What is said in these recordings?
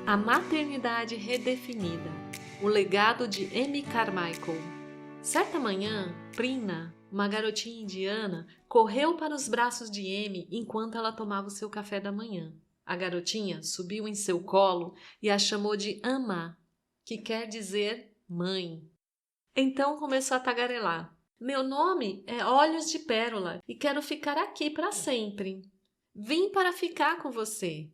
A maternidade redefinida. O legado de Amy Carmichael. Certa manhã, Prina, uma garotinha indiana, correu para os braços de Amy enquanto ela tomava o seu café da manhã. A garotinha subiu em seu colo e a chamou de Amma, que quer dizer mãe. Então começou a tagarelar. Meu nome é Olhos de Pérola e quero ficar aqui para sempre. Vim para ficar com você.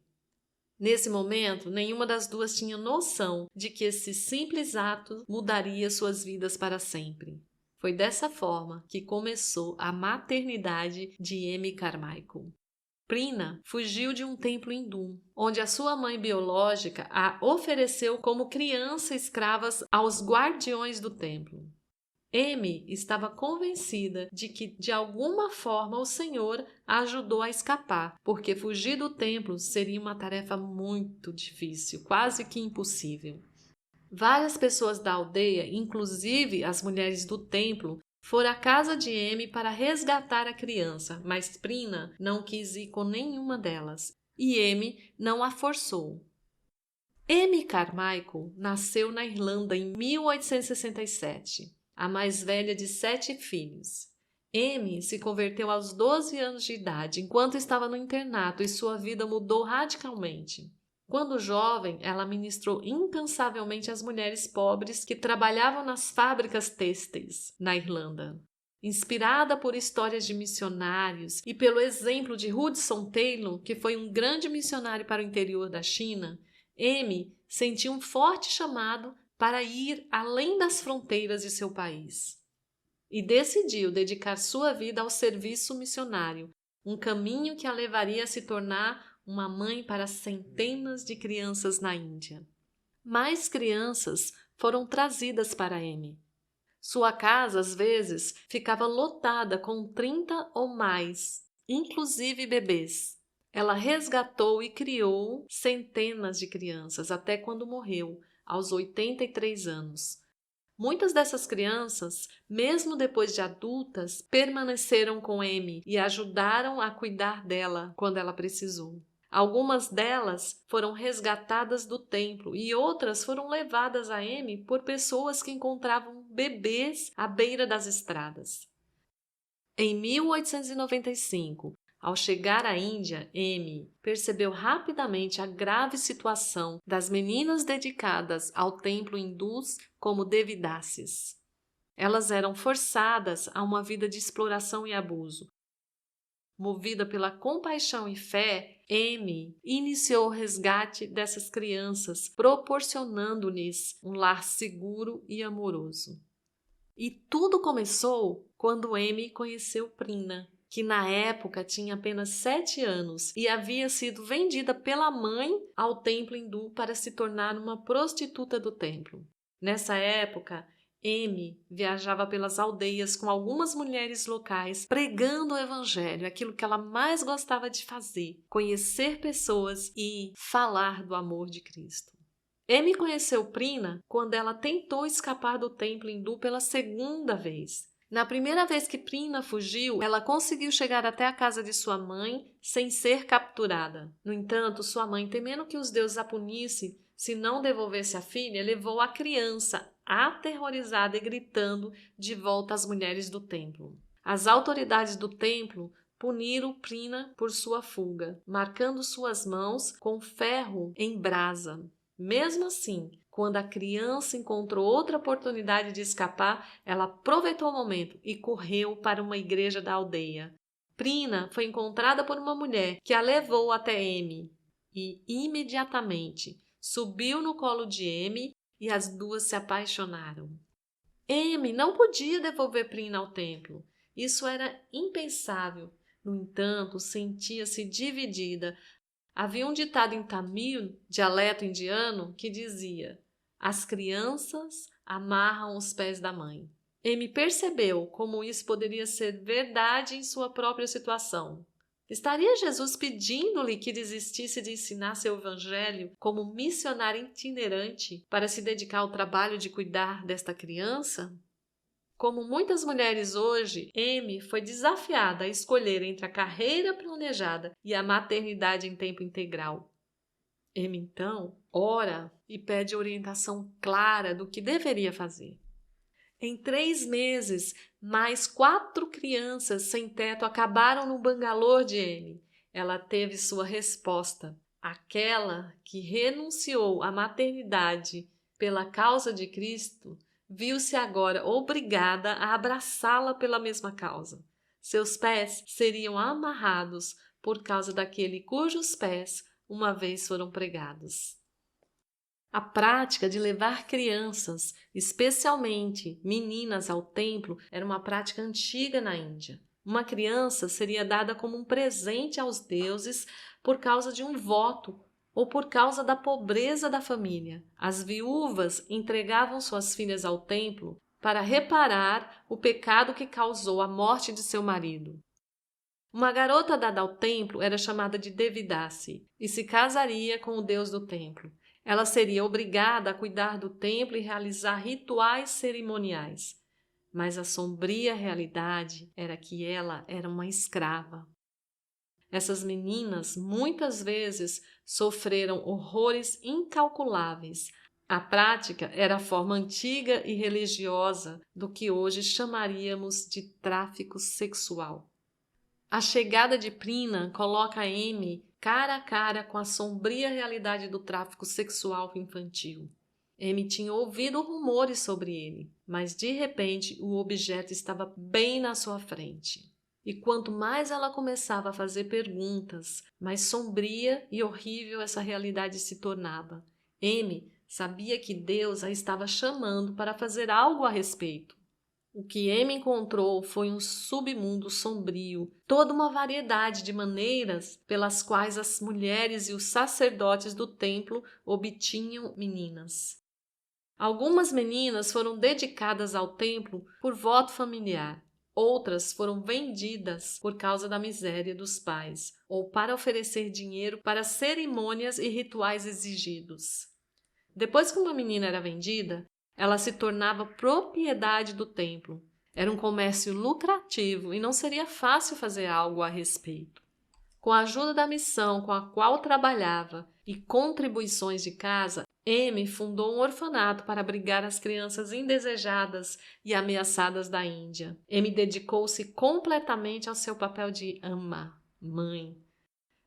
Nesse momento, nenhuma das duas tinha noção de que esse simples ato mudaria suas vidas para sempre. Foi dessa forma que começou a maternidade de Amy Carmichael. Prina fugiu de um templo hindu, onde a sua mãe biológica a ofereceu como criança escrava aos guardiões do templo. Amy estava convencida de que, de alguma forma, o Senhor a ajudou a escapar, porque fugir do templo seria uma tarefa muito difícil, quase que impossível. Várias pessoas da aldeia, inclusive as mulheres do templo, foram à casa de Amy para resgatar a criança, mas Prina não quis ir com nenhuma delas, e Amy não a forçou. Amy Carmichael nasceu na Irlanda em 1867. A mais velha de 7 filhos. Amy se converteu aos 12 anos de idade, enquanto estava no internato, e sua vida mudou radicalmente. Quando jovem, ela ministrou incansavelmente às mulheres pobres que trabalhavam nas fábricas têxteis na Irlanda. Inspirada por histórias de missionários e pelo exemplo de Hudson Taylor, que foi um grande missionário para o interior da China, Amy sentiu um forte chamado para ir além das fronteiras de seu país. E decidiu dedicar sua vida ao serviço missionário, um caminho que a levaria a se tornar uma mãe para centenas de crianças na Índia. Mais crianças foram trazidas para Amy. Sua casa, às vezes, ficava lotada com 30 ou mais, inclusive bebês. Ela resgatou e criou centenas de crianças até quando morreu, aos 83 anos. Muitas dessas crianças, mesmo depois de adultas, permaneceram com Amy e ajudaram a cuidar dela quando ela precisou. Algumas delas foram resgatadas do templo e outras foram levadas a Amy por pessoas que encontravam bebês à beira das estradas. Em 1895, ao chegar à Índia, Amy percebeu rapidamente a grave situação das meninas dedicadas ao templo hindus como Devidasis. Elas eram forçadas a uma vida de exploração e abuso. Movida pela compaixão e fé, Amy iniciou o resgate dessas crianças, proporcionando-lhes um lar seguro e amoroso. E tudo começou quando Amy conheceu Prina, que na época tinha apenas 7 anos e havia sido vendida pela mãe ao templo hindu para se tornar uma prostituta do templo. Nessa época, Amy viajava pelas aldeias com algumas mulheres locais pregando o evangelho, aquilo que ela mais gostava de fazer, conhecer pessoas e falar do amor de Cristo. Amy conheceu Prina quando ela tentou escapar do templo hindu pela segunda vez. Na primeira vez que Prina fugiu, ela conseguiu chegar até a casa de sua mãe sem ser capturada. No entanto, sua mãe, temendo que os deuses a punissem se não devolvesse a filha, levou a criança, aterrorizada e gritando, de volta às mulheres do templo. As autoridades do templo puniram Prina por sua fuga, marcando suas mãos com ferro em brasa. Mesmo assim, quando a criança encontrou outra oportunidade de escapar, ela aproveitou o momento e correu para uma igreja da aldeia. Prina foi encontrada por uma mulher que a levou até Amy e, imediatamente, subiu no colo de Amy e as duas se apaixonaram. Amy não podia devolver Prina ao templo. Isso era impensável. No entanto, sentia-se dividida. Havia um ditado em Tamil, dialeto indiano, que dizia: as crianças amarram os pés da mãe. Amy percebeu como isso poderia ser verdade em sua própria situação. Estaria Jesus pedindo-lhe que desistisse de ensinar seu evangelho como missionária itinerante para se dedicar ao trabalho de cuidar desta criança? Como muitas mulheres hoje, Amy foi desafiada a escolher entre a carreira planejada e a maternidade em tempo integral. Amy, então, ora e pede orientação clara do que deveria fazer. Em 3 meses, mais 4 crianças sem teto acabaram no bangalô de Amy. Ela teve sua resposta. Aquela que renunciou à maternidade pela causa de Cristo, viu-se agora obrigada a abraçá-la pela mesma causa. Seus pés seriam amarrados por causa daquele cujos pés uma vez foram pregados. A prática de levar crianças, especialmente meninas, ao templo era uma prática antiga na Índia. Uma criança seria dada como um presente aos deuses por causa de um voto ou por causa da pobreza da família. As viúvas entregavam suas filhas ao templo para reparar o pecado que causou a morte de seu marido. Uma garota dada ao templo era chamada de Devidasi e se casaria com o deus do templo. Ela seria obrigada a cuidar do templo e realizar rituais cerimoniais. Mas a sombria realidade era que ela era uma escrava. Essas meninas muitas vezes sofreram horrores incalculáveis. A prática era a forma antiga e religiosa do que hoje chamaríamos de tráfico sexual. A chegada de Prina coloca Amy cara a cara com a sombria realidade do tráfico sexual infantil. Amy tinha ouvido rumores sobre ele, mas de repente o objeto estava bem na sua frente. E quanto mais ela começava a fazer perguntas, mais sombria e horrível essa realidade se tornava. Amy sabia que Deus a estava chamando para fazer algo a respeito. O que Amy encontrou foi um submundo sombrio, toda uma variedade de maneiras pelas quais as mulheres e os sacerdotes do templo obtinham meninas. Algumas meninas foram dedicadas ao templo por voto familiar. Outras foram vendidas por causa da miséria dos pais ou para oferecer dinheiro para cerimônias e rituais exigidos. Depois que uma menina era vendida, ela se tornava propriedade do templo. Era um comércio lucrativo e não seria fácil fazer algo a respeito. Com a ajuda da missão com a qual trabalhava e contribuições de casa, Amy fundou um orfanato para abrigar as crianças indesejadas e ameaçadas da Índia. Amy dedicou-se completamente ao seu papel de ama, mãe.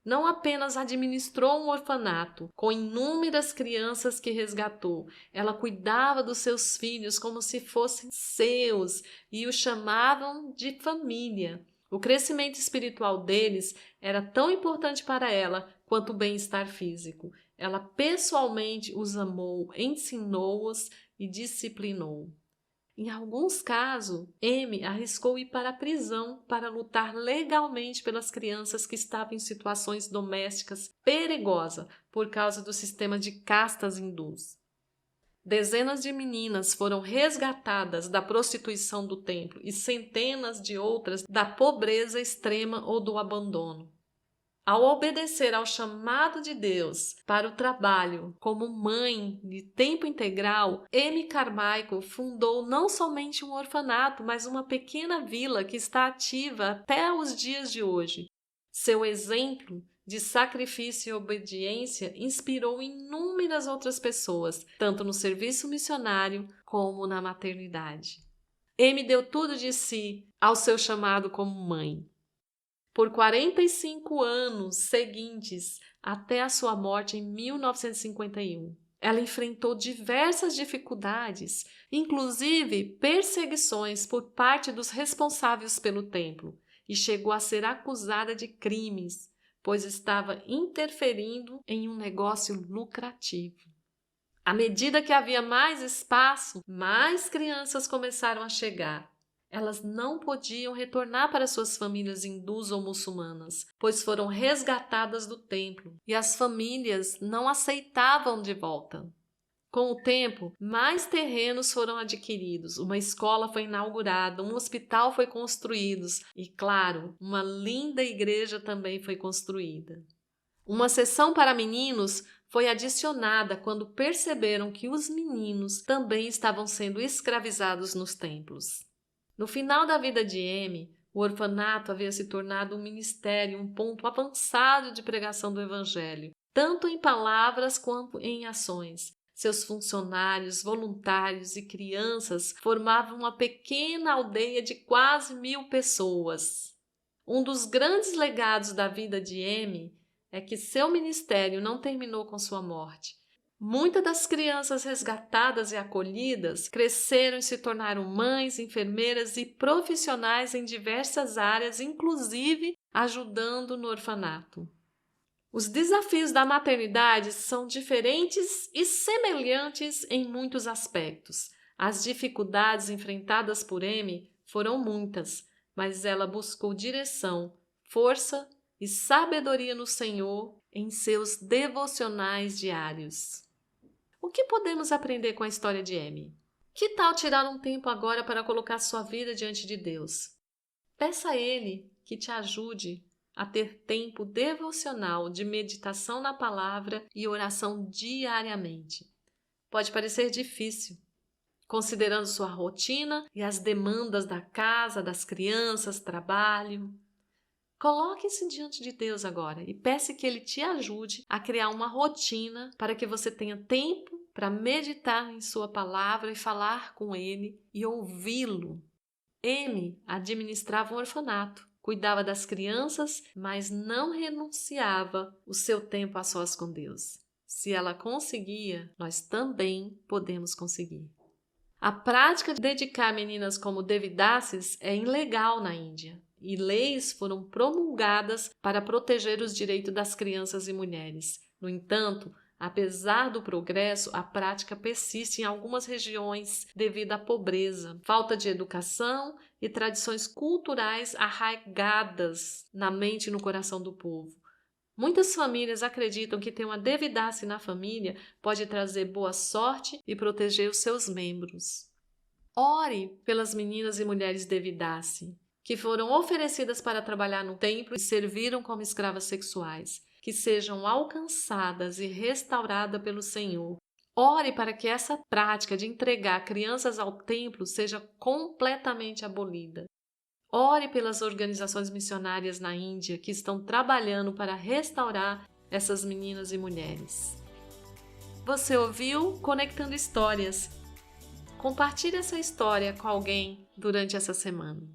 Não apenas administrou um orfanato com inúmeras crianças que resgatou, ela cuidava dos seus filhos como se fossem seus e os chamavam de família. O crescimento espiritual deles era tão importante para ela quanto o bem-estar físico. Ela pessoalmente os amou, ensinou-os e disciplinou. Em alguns casos, Amy arriscou ir para a prisão para lutar legalmente pelas crianças que estavam em situações domésticas perigosas por causa do sistema de castas hindus. Dezenas de meninas foram resgatadas da prostituição do templo e centenas de outras da pobreza extrema ou do abandono. Ao obedecer ao chamado de Deus para o trabalho como mãe de tempo integral, Amy Carmichael fundou não somente um orfanato, mas uma pequena vila que está ativa até os dias de hoje. Seu exemplo de sacrifício e obediência inspirou inúmeras outras pessoas, tanto no serviço missionário como na maternidade. Amy deu tudo de si ao seu chamado como mãe. Por 45 anos seguintes, até a sua morte em 1951. Ela enfrentou diversas dificuldades, inclusive perseguições por parte dos responsáveis pelo templo, e chegou a ser acusada de crimes, pois estava interferindo em um negócio lucrativo. À medida que havia mais espaço, mais crianças começaram a chegar. Elas não podiam retornar para suas famílias hindus ou muçulmanas, pois foram resgatadas do templo e as famílias não aceitavam de volta. Com o tempo, mais terrenos foram adquiridos, uma escola foi inaugurada, um hospital foi construído e, claro, uma linda igreja também foi construída. Uma seção para meninos foi adicionada quando perceberam que os meninos também estavam sendo escravizados nos templos. No final da vida de Amy, o orfanato havia se tornado um ministério, um ponto avançado de pregação do Evangelho. tanto em palavras quanto em ações. Seus funcionários, voluntários e crianças formavam uma pequena aldeia de quase 1.000 pessoas. Um dos grandes legados da vida de Amy é que seu ministério não terminou com sua morte. Muitas das crianças resgatadas e acolhidas cresceram e se tornaram mães, enfermeiras e profissionais em diversas áreas, inclusive ajudando no orfanato. Os desafios da maternidade são diferentes e semelhantes em muitos aspectos. As dificuldades enfrentadas por Amy foram muitas, mas ela buscou direção, força e sabedoria no Senhor em seus devocionais diários. O que podemos aprender com a história de Amy? Que tal tirar um tempo agora para colocar sua vida diante de Deus? Peça a Ele que te ajude a ter tempo devocional de meditação na palavra e oração diariamente. Pode parecer difícil, considerando sua rotina e as demandas da casa, das crianças, trabalho. Coloque-se diante de Deus agora e peça que Ele te ajude a criar uma rotina para que você tenha tempo para meditar em sua palavra e falar com Ele e ouvi-lo. Amy administrava um orfanato, cuidava das crianças, mas não renunciava o seu tempo a sós com Deus. Se ela conseguia, nós também podemos conseguir. A prática de dedicar meninas como Devidasis é ilegal na Índia e leis foram promulgadas para proteger os direitos das crianças e mulheres. No entanto, apesar do progresso, a prática persiste em algumas regiões devido à pobreza, falta de educação e tradições culturais arraigadas na mente e no coração do povo. Muitas famílias acreditam que ter uma Devidace na família pode trazer boa sorte e proteger os seus membros. Ore pelas meninas e mulheres Devidace, que foram oferecidas para trabalhar no templo e serviram como escravas sexuais, que sejam alcançadas e restauradas pelo Senhor. Ore para que essa prática de entregar crianças ao templo seja completamente abolida. Ore pelas organizações missionárias na Índia que estão trabalhando para restaurar essas meninas e mulheres. Você ouviu Conectando Histórias? Compartilhe essa história com alguém durante essa semana.